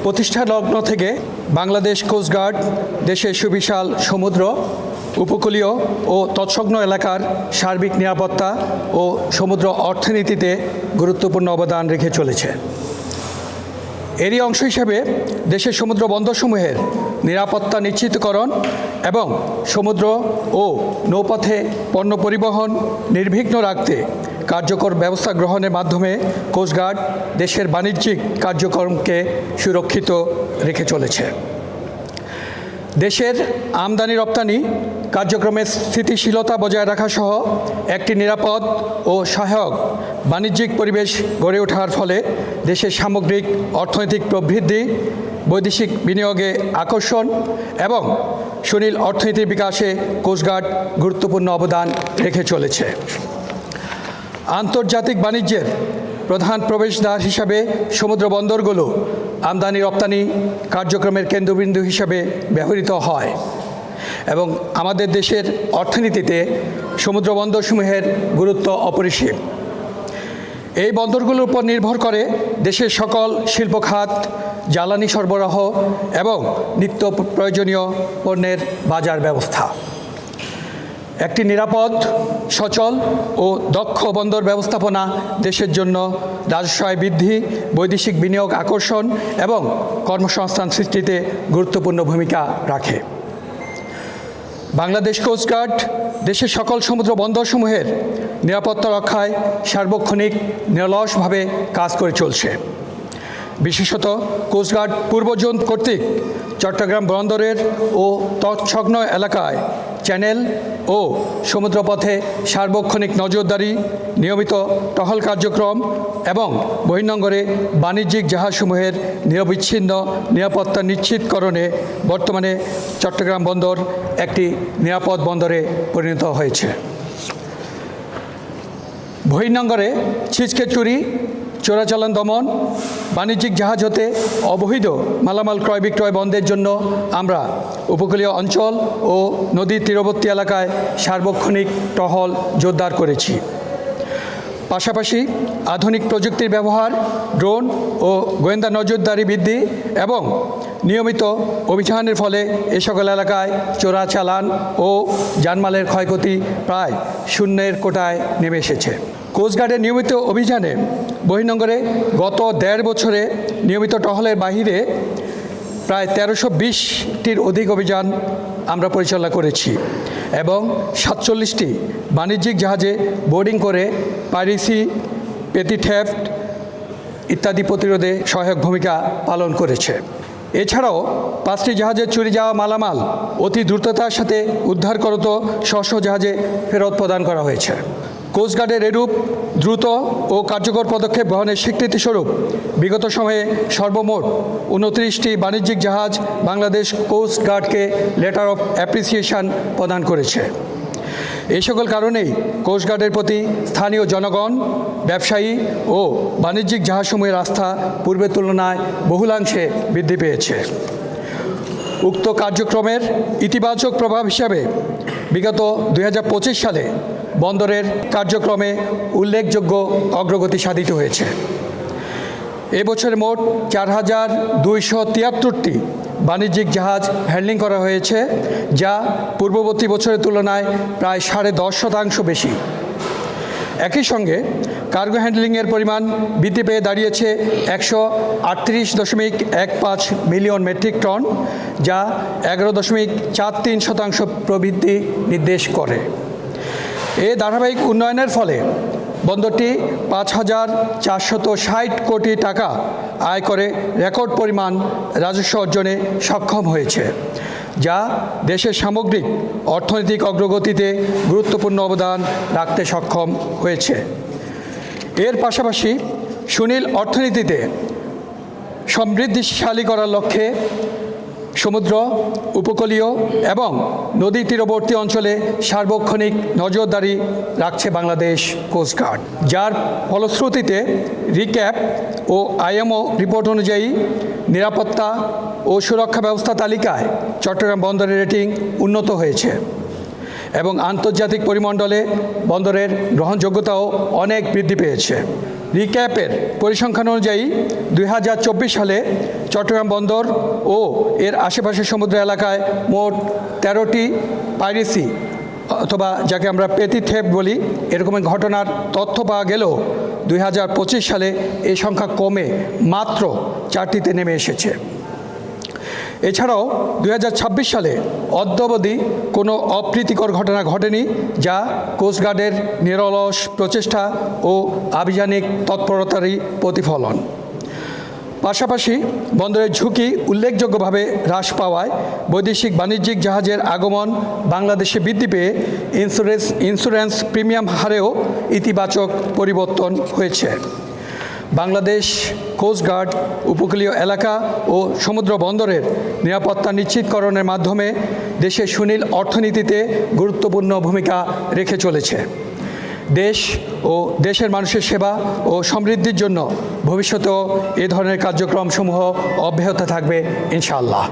প্রতিষ্ঠা লগ্ন থেকে বাংলাদেশ কোস্টগার্ড দেশের সুবিশাল সমুদ্র, উপকূলীয় ও তৎসংলগ্ন এলাকার সার্বিক নিরাপত্তা ও সমুদ্র অর্থনীতিতে গুরুত্বপূর্ণ অবদান রেখে চলেছে। এরই অংশ হিসেবে দেশের সমুদ্র বন্দরসমূহের নিরাপত্তা নিশ্চিতকরণ এবং সমুদ্র ও নৌপথে পণ্য পরিবহন নির্বিঘ্ন রাখতে কার্যকর ব্যবস্থা গ্রহণের মাধ্যমে কোস্টগার্ড দেশের বাণিজ্যিক কার্যক্রমকে সুরক্ষিত রেখে চলেছে। দেশের আমদানি রপ্তানি কার্যক্রমের স্থিতিশীলতা বজায় রাখা সহ একটি নিরাপদ ও সহায়ক বাণিজ্যিক পরিবেশ গড়ে ওঠার ফলে দেশের সামগ্রিক অর্থনৈতিক প্রবৃদ্ধি, বৈদেশিক বিনিয়োগে আকর্ষণ এবং সুনীল অর্থনীতির বিকাশে কোস্টগার্ড গুরুত্বপূর্ণ অবদান রেখে চলেছে। আন্তর্জাতিক বাণিজ্যের প্রধান প্রবেশদ্বার হিসাবে সমুদ্র বন্দরগুলো আমদানি রপ্তানি কার্যক্রমের কেন্দ্রবিন্দু হিসাবে ব্যবহৃত হয় এবং আমাদের দেশের অর্থনীতিতে সমুদ্র বন্দরসমূহের গুরুত্ব অপরিসীম। এই বন্দরগুলোর উপর নির্ভর করে দেশের সকল শিল্প খাত, জ্বালানি সরবরাহ এবং নিত্য প্রয়োজনীয় পণ্যের বাজার ব্যবস্থা। একটি নিরাপদ, সচল ও দক্ষ বন্দর ব্যবস্থাপনা দেশের জন্য রাজস্ব আয় বৃদ্ধি, বৈদেশিক বিনিয়োগ আকর্ষণ এবং কর্মসংস্থান সৃষ্টিতে গুরুত্বপূর্ণ ভূমিকা রাখে। বাংলাদেশ কোস্টগার্ড দেশের সকল সমুদ্র বন্দরসমূহের নিরাপত্তা রক্ষায় সার্বক্ষণিক নিরলসভাবে কাজ করে চলছে। বিশেষত কোস্টগার্ড পূর্ব জোন কর্তৃক চট্টগ্রাম বন্দরের ও তৎসংলগ্ন এলাকায় চ্যানেল ও সমুদ্রপথে সার্বক্ষণিক নজরদারি, নিয়মিত টহল কার্যক্রম এবং বহির্নোঙরে বাণিজ্যিক জাহাজসমূহের নিরবিচ্ছিন্ন নিরাপত্তা নিশ্চিতকরণে বর্তমানে চট্টগ্রাম বন্দর একটি নিরাপদ বন্দরে পরিণত হয়েছে। বহির্নোঙরে ছিচকে চুরি, চোরাচালান দমন, বাণিজ্যিক জাহাজ হতে অবৈধ মালামাল ক্রয় বিক্রয় বন্ধের জন্য আমরা উপকূলীয় অঞ্চল ও নদীর তীরবর্তী এলাকায় সার্বক্ষণিক টহল জোরদার করেছি। পাশাপাশি আধুনিক প্রযুক্তির ব্যবহার, ড্রোন ও গোয়েন্দা নজরদারি বৃদ্ধি এবং নিয়মিত অভিযানের ফলে এ সকল এলাকায় চোরাচালান ও জানমালের ক্ষয়ক্ষতি প্রায় শূন্যের কোটায় নেমে এসেছে। কোস্টগার্ডের নিয়মিত অভিযানে বহির্নোঙরে গত 1.5 বছরে নিয়মিত টহলের বাহিরে প্রায় 1320টির অধিক অভিযান আমরা পরিচালনা করেছি এবং 47টি বাণিজ্যিক জাহাজে বোর্ডিং করে পাইরেসি, পেটি থেফট ইত্যাদি প্রতিরোধে সহায়ক ভূমিকা পালন করেছে। এছাড়াও 5টি জাহাজে চুরি যাওয়া মালামাল অতি দ্রুততার সাথে উদ্ধার করত স্ব জাহাজে ফেরত প্রদান করা হয়েছে। কোস্টগার্ডের এরূপ দ্রুত ও কার্যকর পদক্ষেপ গ্রহণের স্বীকৃতিস্বরূপ বিগত সময়ে সর্বমোট 29টি বাণিজ্যিক জাহাজ বাংলাদেশ কোস্টগার্ডকে লেটার অফ অ্যাপ্রিসিয়েশন প্রদান করেছে। এই সকল কারণেই কোস্টগার্ডের প্রতি স্থানীয় জনগণ, ব্যবসায়ী ও বাণিজ্যিক জাহাজসমূহের আস্থা পূর্বের তুলনায় বহুলাংশে বৃদ্ধি পেয়েছে। উক্ত কার্যক্রমের ইতিবাচক প্রভাব হিসাবে বিগত 2025 সালে বন্দরের কার্যক্রমে উল্লেখযোগ্য অগ্রগতি সাধিত হয়েছে। এবছরে মোট 4273টি বাণিজ্যিক জাহাজ হ্যান্ডলিং করা হয়েছে, যা পূর্ববর্তী বছরের তুলনায় প্রায় 10.5% বেশি। একই সঙ্গে কার্গো হ্যান্ডলিংয়ের পরিমাণ বৃদ্ধি পেয়ে দাঁড়িয়েছে 138.15 মিলিয়ন মেট্রিক টন, যা 11.43% প্রবৃদ্ধি নির্দেশ করে। এই ধারাবাহিক উন্নয়নের ফলে বন্দরটি 5,460 কোটি টাকা আয় করে রেকর্ড পরিমাণ রাজস্ব অর্জনে সক্ষম হয়েছে, যা দেশের সামগ্রিক অর্থনৈতিক অগ্রগতিতে গুরুত্বপূর্ণ অবদান রাখতে সক্ষম হয়েছে। এর পাশাপাশি সুনীল অর্থনীতিতে সমৃদ্ধিশালী করার লক্ষ্যে সমুদ্র, উপকূলীয় এবং নদী তীরবর্তী অঞ্চলে সার্বক্ষণিক নজরদারি রাখছে বাংলাদেশ কোস্টগার্ড, যার ফলশ্রুতিতে রিক্যাপ ও আইএমও রিপোর্ট অনুযায়ী নিরাপত্তা ও সুরক্ষা ব্যবস্থা তালিকায় চট্টগ্রাম বন্দরের রেটিং উন্নত হয়েছে এবং আন্তর্জাতিক পরিমণ্ডলে বন্দরের গ্রহণযোগ্যতাও অনেক বৃদ্ধি পেয়েছে। রিক্যাপের পরিসংখ্যান অনুযায়ী 2024 সালে চট্টগ্রাম বন্দর ও এর আশেপাশের সমুদ্র এলাকায় মোট 13টি পাইরেসি অথবা যাকে আমরা পেটি থেফট বলি এরকম ঘটনার তথ্য পাওয়া গেলেও 2025 সালে এই সংখ্যা কমে মাত্র 4টিতে নেমে এসেছে। এছাড়াও 2026 সালে অদ্যাবধি কোনো অপ্রীতিকর ঘটনা ঘটেনি, যা কোস্টগার্ডের নিরলস প্রচেষ্টা ও আভিযানিক তৎপরতারই প্রতিফলন। পাশাপাশি বন্দরের ঝুঁকি উল্লেখযোগ্যভাবে হ্রাস পাওয়ায় বৈদেশিক বাণিজ্যিক জাহাজের আগমন বাংলাদেশে বৃদ্ধি পেয়ে ইন্স্যুরেন্স প্রিমিয়াম হারেও ইতিবাচক পরিবর্তন হয়েছে। বাংলাদেশ কোস্টগার্ড উপকূলীয় এলাকা ও সমুদ্র বন্দরের নিরাপত্তা নিশ্চিতকরণের মাধ্যমে দেশের সুনীল অর্থনীতিতে গুরুত্বপূর্ণ ভূমিকা রেখে চলেছে। দেশ ও দেশের মানুষের সেবা ও সমৃদ্ধির জন্য ভবিষ্যতেও এ ধরনের কার্যক্রমসমূহ অব্যাহত থাকবে ইনশাআল্লাহ।